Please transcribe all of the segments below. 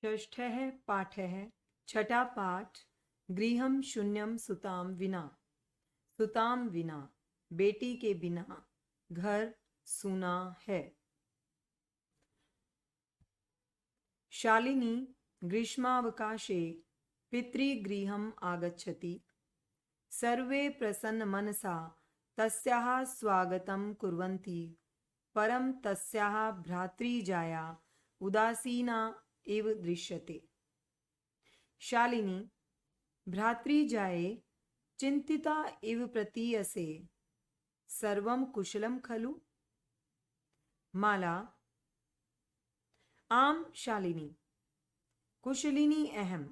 षष्ठः पाठः छठा पाठ गृहम शून्यम सुताम विना बेटी के बिना घर सूना है। शालिनी ग्रीष्मावकाशे पितृगृहम् आगच्छति। सर्वे प्रसन्नमनसा तस्याः स्वागतं कुर्वन्ति, परं तस्याः भ्रातृजाया उदासीना एव दृश्यते। शालिनी भ्रातृजाये चिंतिता इव प्रतीयसे। सर्वं कुशलं खलु? माला आम शालिनी कुशलिनी अहम।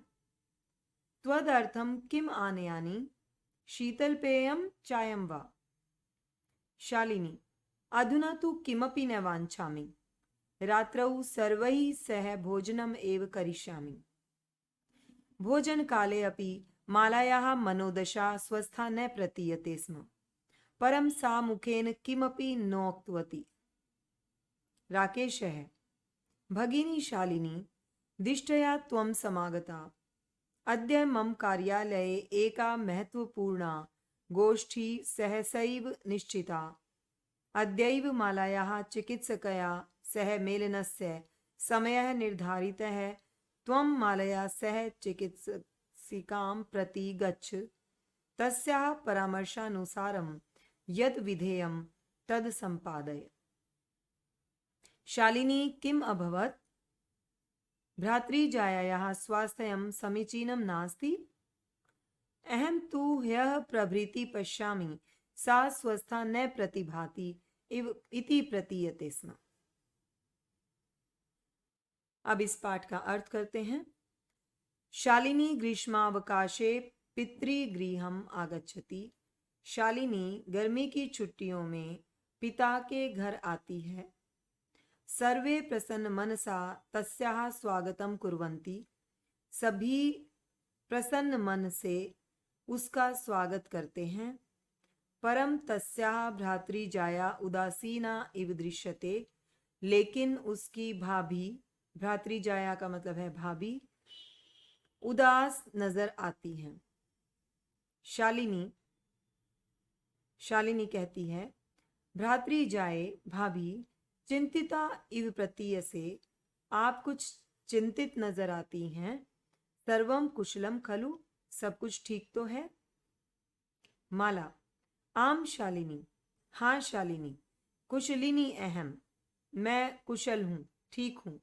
त्वदर्थं किम आनयानि? शीतलपेयं चायं वा? शालिनी अधुना तु किमपि न वाञ्छामि। रात्रौ सर्वैः सह भोजनम् एव करिष्यामि। भोजनकाले अपि मालायाः मनोदशा स्वस्था न प्रतीयते स्म, परं सा मुखेन किमपि नोक्तवती। राकेशः भगिनी शालिनी दिष्टया त्वं समागता। अद्य मम कार्यालये एका महत्वपूर्णा गोष्ठी सहसैव निश्चिता। अद्यैव मालायाः चिकित्सकया सह मेलनस्य समयः निर्धारितः। त्वं मालया सह चिकित्सिकां प्रति गच्छ। तस्याः परामर्शानुसारं यद् विधेयं तद् सम्पादय। शालिनी किम् अभवत्? भ्रातृजायायाः स्वास्थ्यं समीचीनं नास्ति। अहं तु ह्यः प्रभृति पश्यामि, सा स्वस्था न प्रतिभाति इति प्रतीयते स्म। अब इस पाठ का अर्थ करते हैं। शालिनी ग्रीष्मावकाशे पितृगृहम् आगच्छति। शालिनी गर्मी की छुट्टियों में पिता के घर आती है। सर्वे प्रसन्न मनसा तस्याः स्वागतं कुर्वन्ति। सभी प्रसन्न मन से उसका स्वागत करते हैं। परम तस्याः भ्रातृजाया उदासीना इव दृश्यते। लेकिन उसकी भाभी, भ्रातृजाया का मतलब है भाभी, उदास नजर आती हैं। शालिनी कहती है, भ्रातृजाये भाभी चिंतिता इव प्रतीयसे, आप कुछ चिंतित नजर आती हैं। सर्वम कुशलम खलु, सब कुछ ठीक तो है? माला आम शालिनी हाँ शालिनी कुशलिनी अहम, मैं कुशल हूँ, ठीक हूँ।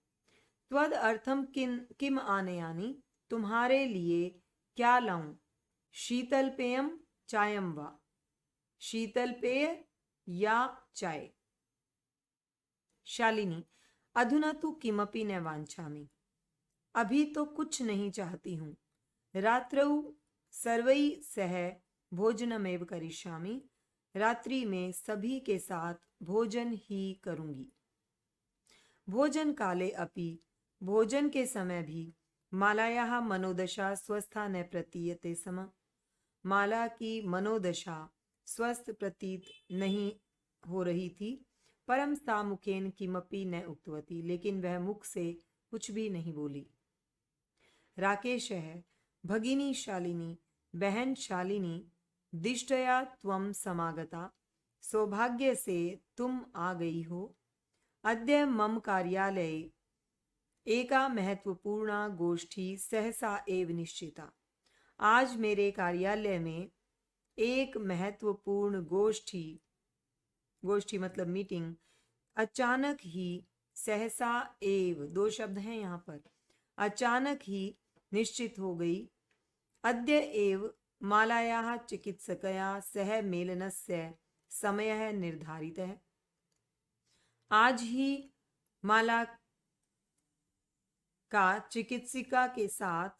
त्वद अर्थम किम आनयानि, तुम्हारे लिए क्या लाऊं? शीतल पेयम चायम वा, शीतल पेय या चाय? शालिनी अधुना तु किमपि न वाञ्छामि, अभी तो कुछ नहीं चाहती हूँ। रात्रौ सर्वैः सह भोजनमेव करिष्यामि, रात्रि में सभी के साथ भोजन ही करूंगी। भोजन काले अपि, भोजन के समय भी मालायाः मनोदशा स्वस्था न प्रतीयते स्म। माला की मनोदशा स्वस्थ प्रतीत नहीं हो रही थी। परम सा मुखेन किमपि न उक्तवती, लेकिन वह मुख से कुछ भी नहीं बोली। राकेश है भगिनी शालिनी, बहन शालिनी दिष्टया त्वं समागता। सौभाग्य से तुम आ गई हो। अद्य मम कार्यालये एका महत्वपूर्णा गोष्ठी सहसा एव निश्चिता। आज मेरे कार्यालय में एक महत्वपूर्ण गोष्ठी मतलब मीटिंग अचानक ही, सहसा एव, दो शब्द हैं यहाँ पर, अचानक ही निश्चित हो गई। अद्य एव मालायाः चिकित्सकया सह मेलनस्य समयः निर्धारितः। आज ही माला का चिकित्सिका के साथ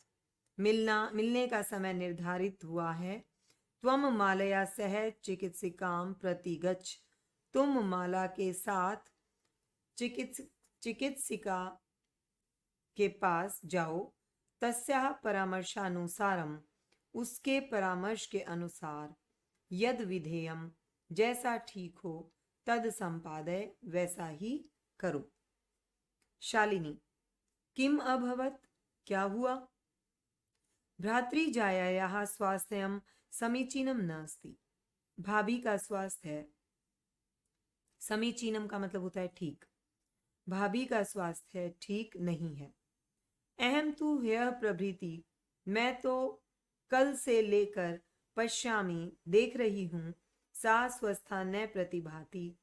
मिलने का समय निर्धारित हुआ है। त्वम मालया सह चिकित्सिकां प्रति गच्छ, तुम माला के साथ चिकित्सिका के पास जाओ। तस्याः परामर्शानुसारम, उसके परामर्श के अनुसार, यद विधेयम, जैसा ठीक हो, तद संपादय, वैसा ही करो। शालिनी किम अभवत? क्या हुआ? भ्रातृजायायाः स्वास्थ्यं समीचीनं नास्ति। भाभी का स्वास्थ्य, समीचीनम का मतलब होता है ठीक, भाभी का स्वास्थ्य ठीक नहीं है। अहम तु ह्यः प्रभृति, मैं तो कल से लेकर पश्यामि देख रही हूँ, सा स्वस्था न प्रतिभाति,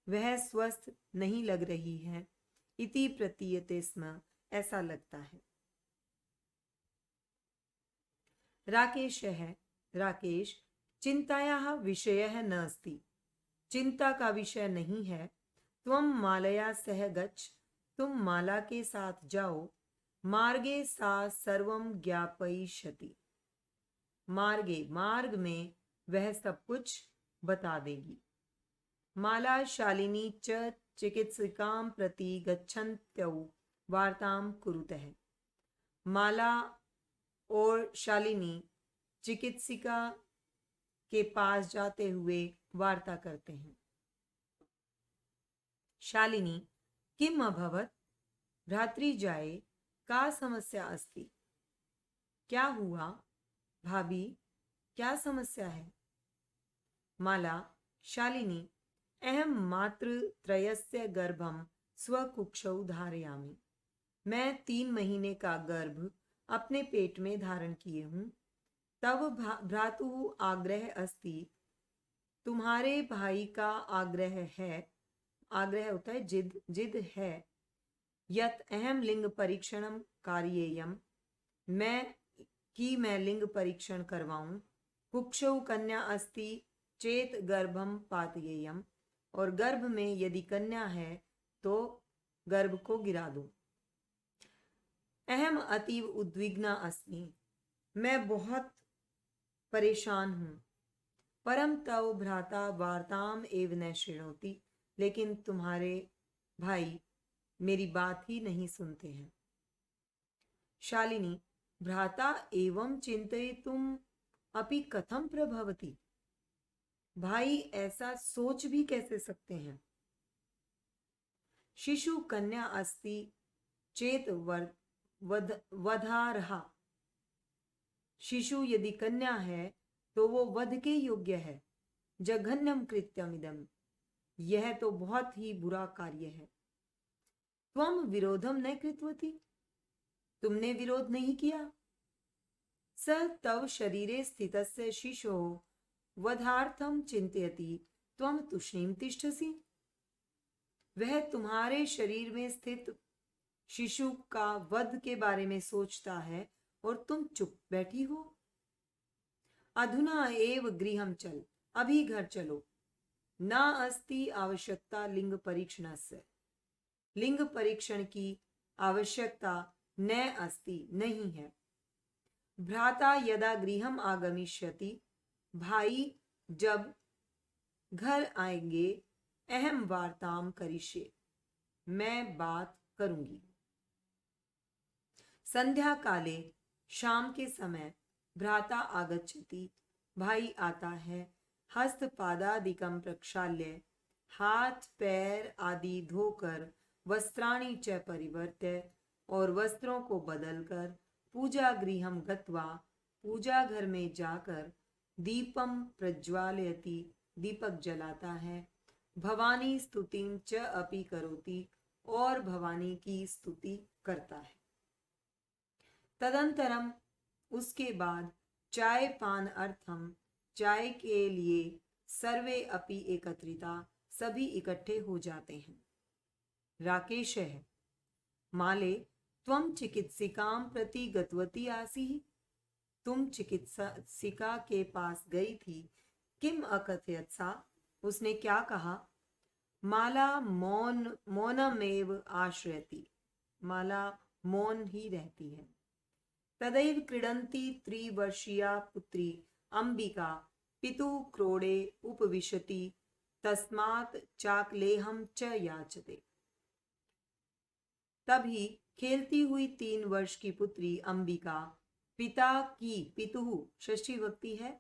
वह स्वस्थ नहीं लग रही है। इति प्रतीयते स्म, ऐसा लगता है। राकेश है, राकेश चिंतायाः विषयः नास्ति, चिंता का विषय नहीं है। त्वं मालया सह गच्छ, तुम माला के साथ जाओ। मार्गे सा सर्वं ज्ञापयिष्यति, मार्गे मार्ग में वह सब कुछ बता देगी। माला शालिनी च चिकित्सिकां प्रति गच्छन्त्यौ वार्तां कुरुतः, माला और शालिनी चिकित्सिका के पास जाते हुए वार्ता करते हैं। शालिनी किम अभवत, भ्रातृजाये का समस्या अस्ति, क्या हुआ भाभी, क्या समस्या है? माला शालिनी अहम मातृत्रयस्य गर्भम स्वकुक्षौ धारयामि, मैं 3 महीने का गर्भ अपने पेट में धारण किए हूँ। तब भ्रातुः आग्रह अस्ति, तुम्हारे भाई का आग्रह है, आग्रह होता है जिद, जिद है। यत अहम लिंग परीक्षणम कार्येयम, मैं लिंग परीक्षण करवाऊं। कुक्षौ कन्या अस्ति चेत गर्भम पातयेयम, और गर्भ में यदि कन्या है तो गर्भ को गिरा दूं। अहम अतीव उद्विग्ना अस्मि, मैं बहुत परेशान हूं। परम तव भ्राता वार्ताम एव न शृणोति, लेकिन तुम्हारे भाई मेरी बात ही नहीं सुनते हैं। शालिनी भ्राता एवं चिंतयितुम अपि कथम प्रभवति, भाई ऐसा सोच भी कैसे सकते हैं। शिशु कन्या अस्ति चेत वधारहा, शिशु यदि कन्या है तो वो वध के योग्य है। जघन्यम कृत्यमिदम, यह तो बहुत ही बुरा कार्य है। त्वम विरोधम न कृतवती, तुमने विरोध नहीं किया। स तव शरीरे स्थितस्य शिशोः वधार्थम चिंतयति, त्वम तुष्णीम तिष्ठसि, वह तुम्हारे शरीर में स्थित शिशु का वध के बारे में सोचता है और तुम चुप बैठी हो। अधुना एव गृहं चल, अभी घर चलो। न अस्ति आवश्यकता लिंग परीक्षणस्य, लिंग परीक्षण की आवश्यकता न अस्ति, नहीं है। भ्राता यदा गृहम आगमिष्यति, भाई जब घर आएंगे, अहम वार्ताम करिष्ये, मैं बात करूंगी। संध्या काले, शाम के समय, भ्राता आगच्छति, भाई आता है। हस्त पादादिकं प्रक्षाल्य, हाथ पैर आदि धोकर, वस्त्राणि च परिवर्त्य, और वस्त्रों को बदलकर, पूजा गृहं गत्वा, पूजा घर में जाकर, दीपम प्रज्वालयति, दीपक जलाता है। भवानी स्तुतिं च अपि करोति, और भवानी की स्तुति करता है। तदंतरम, उसके बाद, चाय पान अर्थम, चाय के लिए, सर्वे अपि एकत्रिता, सभी इकट्ठे हो जाते हैं। राकेश है, माले त्वं चिकित्सिकां प्रति गतवती आसी, तुम चिकित्सिका के पास गई थी। किम अकथयत सा, उसने क्या कहा। माला मौनमेव आश्रयति, माला मौन ही रहती है। तदैव क्रीडन्ती 3 वर्षीया पुत्री अंबिका पितुः क्रोडे उपविशति, तस्मात् चाकलेहं च याचते। तभी खेलती हुई 3 वर्ष की पुत्री अंबिका पिता की, पितुः षष्ठी विभक्ति है,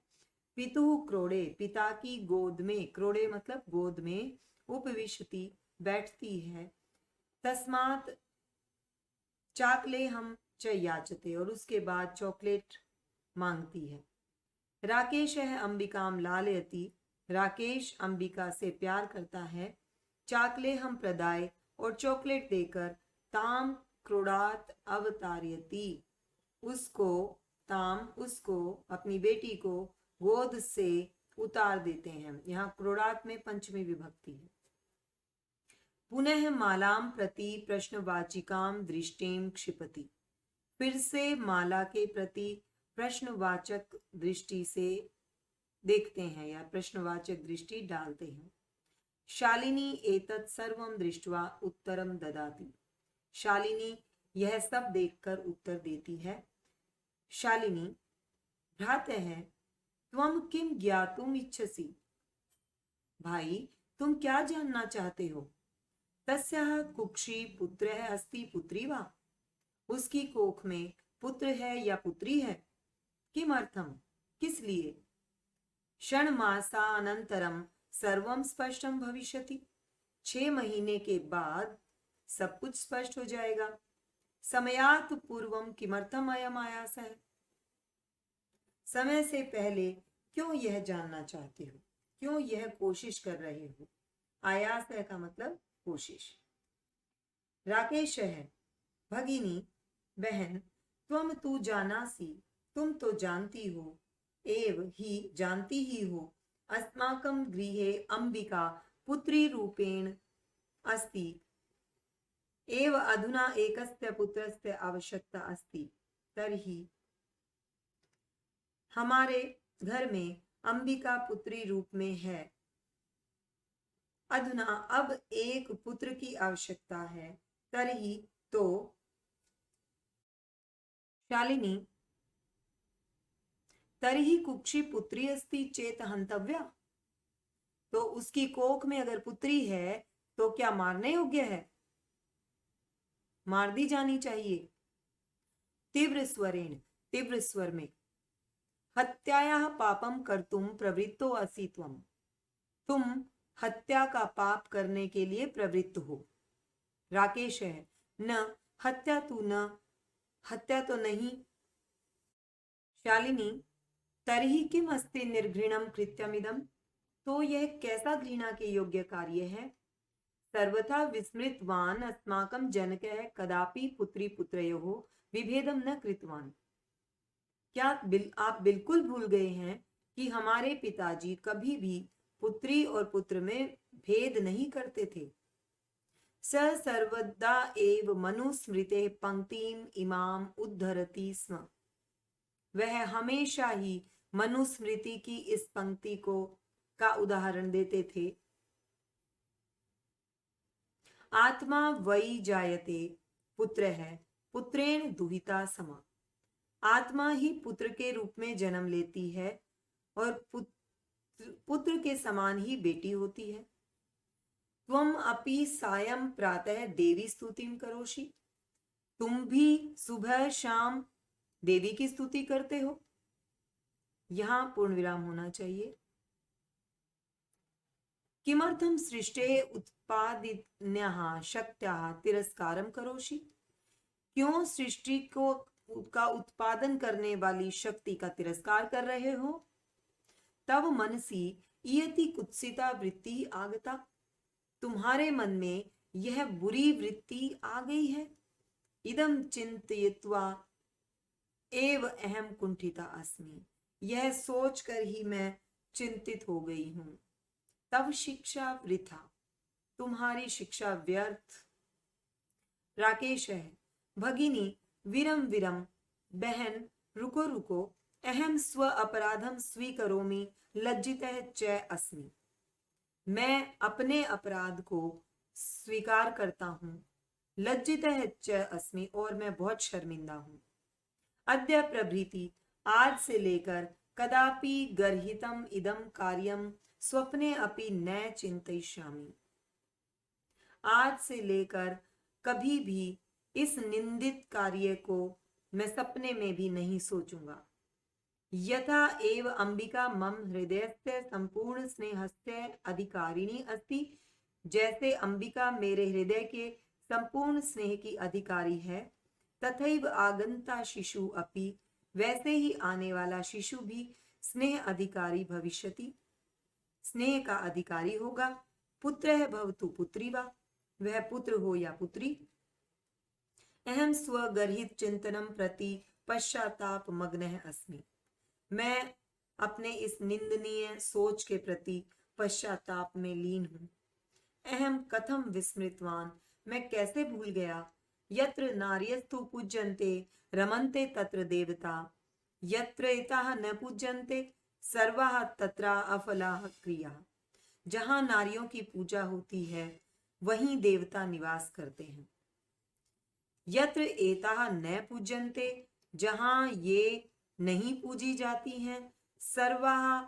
पितुः क्रोडे, पिता की गोद में, क्रोडे मतलब गोद में, उपविशति बैठती है। तस्मात् चाकलेहम च याचते, और उसके बाद चॉकलेट मांगती है। राकेश है अंबिकाम लालयति, राकेश अंबिका से प्यार करता है। चाकले हम प्रदाय, और चॉकलेट देकर ताम क्रोडात अवतारयति, उसको ताम उसको अपनी बेटी को गोद से उतार देते हैं। यहाँ क्रोडात में पंचमी विभक्ति है। पुनः मालाम प्रति प्रश्नवाचिकाम दृष्टिम क्षिपति, फिर से माला के प्रति प्रश्नवाचक दृष्टि से देखते हैं या प्रश्नवाचक दृष्टि डालते हैं। शालिनी एतत् सर्वं दृष्ट्वा उत्तरम ददाति, शालिनी यह सब देखकर उत्तर देती है। शालिनी भ्रातः त्वं किम ज्ञातुम इच्छसि, भाई तुम क्या जानना चाहते हो। तस्याः कुक्षी पुत्रः अस्ति पुत्री वा, उसकी कोख में पुत्र है या पुत्री है। किमर्थम किस लिए। षण्मासानन्तरं सर्वं स्पष्टं भविष्यति, 6 महीने के बाद सब कुछ स्पष्ट हो जाएगा। समयात् पूर्वम किमर्थम अयम आयासः, समय से पहले क्यों यह जानना चाहते हो, क्यों यह कोशिश कर रहे हो। आयास है का मतलब कोशिश। राकेश है भगिनी बहन, त्वम तू जानासी, तुम तो जानती हो, एव ही जानती ही हो, अस्माकं गृहे अंबिका पुत्री रूपेण अस्ति, एव अधुना एकस्य पुत्रस्य आवश्यकता अस्ति, तर्हि हमारे घर में अंबिका पुत्री रूप में है, अधुना अब एक पुत्र की आवश्यकता है। तर्हि तो शालिनी तर्हि कुक्षी पुत्री अस्ति चेत हंतव्या, तो उसकी कोख में अगर पुत्री है तो क्या मारने योग्य है, मार दी जानी चाहिए। तीव्र स्वरेण, तीव्र स्वर में, हत्यायाः पापम कर्तुम प्रवृत्तो असि त्वम, तुम हत्या का पाप करने के लिए प्रवृत्त हो। राकेश है न हत्या तू, न हत्या तो नहीं। शालिनी तर्हि किम अस्ति निर्घृणम कृत्यमिदम, तो यह कैसा घृणा के योग्य कार्य है। सर्वथा विस्मृतवान अस्माकं जनकः कदापि पुत्री पुत्रयोः विभेदम न कृतवान, क्या आप बिल्कुल भूल गए हैं कि हमारे पिताजी कभी भी पुत्री और पुत्र में भेद नहीं करते थे। स सर्वदा एव मनुस्मृते पंक्तिम इमाम उद्धरति स्म, वह हमेशा ही मनुस्मृति की इस पंक्ति को का उदाहरण देते थे। आत्मा वै जायते पुत्र है पुत्रेण दुहिता समा, आत्मा ही पुत्र के रूप में जन्म लेती है और पुत्र के समान ही बेटी होती है। त्वम अपि सायं प्रातः देवी स्तुतिम करोषि, तुम भी सुबह शाम देवी की स्तुति करते हो। यहां पूर्ण विराम होना चाहिए। किमर्थम सृष्टे उत्पादिन्याः शक्त्याः तिरस्कारम करोषि, क्यों सृष्टि को का उत्पादन करने वाली शक्ति का तिरस्कार कर रहे हो। तब मनसी इयति कुत्सिता वृत्ति आगता, तुम्हारे मन में यह बुरी वृत्ति आ गई है। इदम चिंतयित्वा एव अहम कुंठिता अस्मि, यह सोचकर ही मैं चिंतित हो गई हूं। तब शिक्षा वृथा, तुम्हारी शिक्षा व्यर्थ। राकेश है भगिनी विरम विरम, बहन रुको रुको, अहम स्व अपराधम स्वीकरोमि लज्जितः च अस्मि, मैं अपने अपराध को स्वीकार करता हूं। लज्जितः च अस्मि, और मैं बहुत शर्मिंदा हूं। अद्य प्रभृति, आज से लेकर, कदापि गर्हितम इदम कार्यम स्वप्ने अपि न चिंतयिष्यामि, आज से लेकर कभी भी इस निंदित कार्य को मैं सपने में भी नहीं सोचूंगा। यथा एव अंबिका मम हृदयस्य संपूर्ण स्नेहस्य अधिकारिणी अस्ति, जैसे अंबिका मेरे हृदय के संपूर्ण स्नेह की अधिकारी है। तथैव आगंता शिशु अपि, वैसे ही आने वाला शिशु भी स्नेह अधिकारी भविष्यति, स्नेह का अधिकारी होगा। पुत्रः भवतु पुत्री वा, वह पुत्र हो या पुत्री। अहम स्वगर्हित चिंतनम प्रति पश्चाताप मग्नः अस्मि, मैं अपने इस निंदनीय सोच के प्रति पश्चाताप में लीन हूँ। अहम कथम विस्मृतवान, मैं कैसे भूल गया। यत्र नार्यस्तु पूज्यन्ते रमन्ते तत्र देवता, यत्र एताः न पूज्यन्ते सर्वाः तत्र अफलाः क्रियाः। जहाँ नारियों की पूजा होती है वहीं देवता निवास करते हैं। यत्र एताः न पूज्यन्ते, जहाँ ये नहीं पूजी जाती हैं, सर्वाः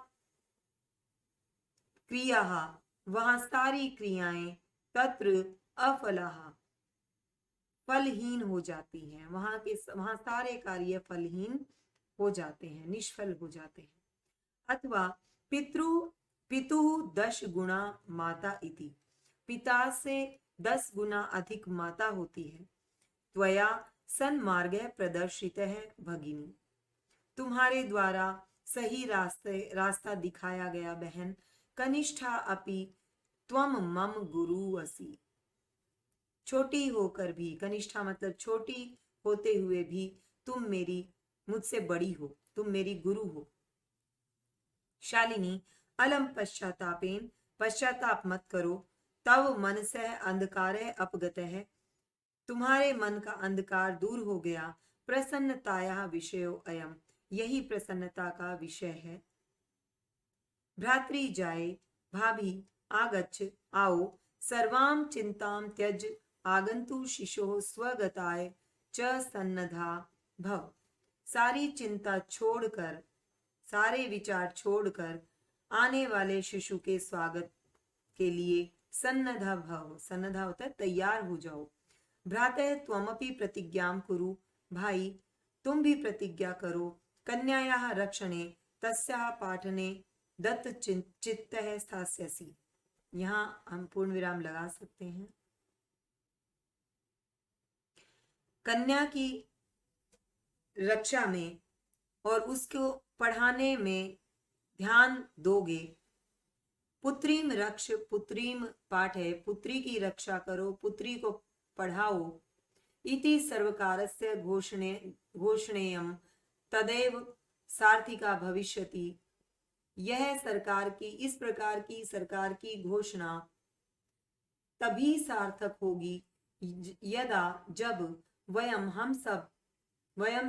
क्रियाः, वहां सारी क्रियाएं, तत्र अफलाः, फलहीन हो जाती हैं, वहां सारे कार्य फलहीन हो जाते हैं, निष्फल हो जाते हैं। अथवा पितुः 10 गुणा माता इति, पिता से 10 गुना अधिक माता होती है। त्वया सन्मार्गः प्रदर्शितः भगिनी, तुम्हारे द्वारा सही रास्ता दिखाया गया बहन। कनिष्ठा अपि त्वम मम गुरु असि, छोटी होकर भी, कनिष्ठा मतलब छोटी होते हुए भी तुम मुझसे बड़ी हो, तुम मेरी गुरु हो। शालिनी अलम पश्चातापेन, पश्चाताप मत करो। तव मनसः अंधकारः अपगतः, तुम्हारे मन का अंधकार दूर हो गया। प्रसन्नतायाः विषयो अयम, यही प्रसन्नता का विषय है। भ्रातृ जाए, भाभी आगच्छ, आओ। सर्वां चिंतां त्यज, आगंतु शिशोः स्वगताय च सन्नधा भव, सारी चिंता छोड़कर, सारे विचार छोड़कर आने वाले शिशु के स्वागत के लिए सन्नधा भव, सन्नधा होता है तैयार हो जाओ। भ्रातः त्वमपि प्रतिज्ञां कुरु, भाई तुम भी प्रतिज्ञा करो। कन्यायाः रक्षणे तस्याः पाठने दत्त चित्तः स्थास्यसि, यहाँ हम पूर्ण विराम लगा सकते हैं। कन्या की रक्षा में और उसको पढ़ाने में ध्यान दोगे। पुत्रीम रक्ष पुत्रीम पाठ है, पुत्री की रक्षा करो, पुत्री को पढ़ाओ। इति सर्वकारस्य घोषणेयम तदैव सार्थिका भविष्यति, यह सरकार की, इस प्रकार की सरकार की घोषणा तभी सार्थक होगी यदा, जब वयम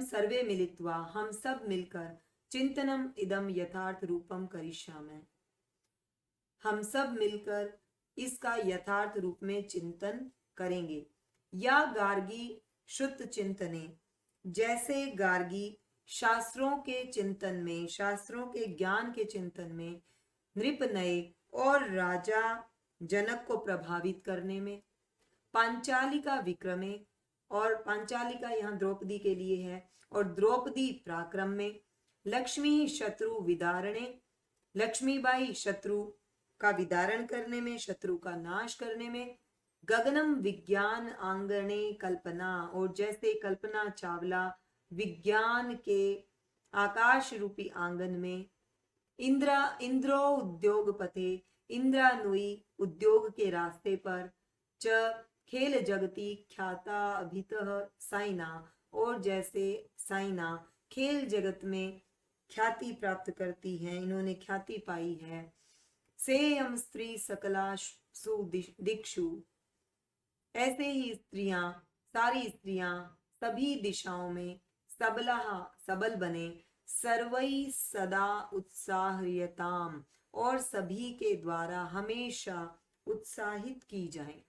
सर्वे मिलित्वा, हम सब मिलकर चिंतनम इदम यथार्थ रूपम करिष्यामः, हम सब मिलकर इसका यथार्थ रूप में चिंतन करेंगे। या गार्गी शुद्ध चिंतने, जैसे गार्गी शास्त्रों के चिंतन में, शास्त्रों के ज्ञान के चिंतन में, नृपनय और राजा जनक को प्रभावित करने में, पांचालिका विक्रमे, और पांचालिका यहाँ द्रौपदी के लिए है, और द्रौपदी पराक्रम में, लक्ष्मी शत्रु विदारणे, लक्ष्मीबाई शत्रु का विदारण करने में, शत्रु का नाश करने में, गगनम विज्ञान आंगणे कल्पना, और जैसे कल्पना चावला विज्ञान के आकाश रूपी आंगन में, इंद्रो उद्योग पथे, इंद्रानुई उद्योग के रास्ते पर, च खेल जगती ख्याता अभितः साइना, और जैसे साइना खेल जगत में ख्याति प्राप्त करती हैं, इन्होंने ख्याति पाई है। सेयम स्त्री सकला सुदिक्षु, ऐसे ही स्त्रियां, सारी स्त्रियां सभी दिशाओं में सबला, सबल बने। सर्वै सदा उत्साहयताम, और सभी के द्वारा हमेशा उत्साहित की जाए।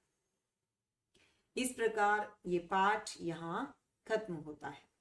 इस प्रकार ये पाठ यहाँ खत्म होता है।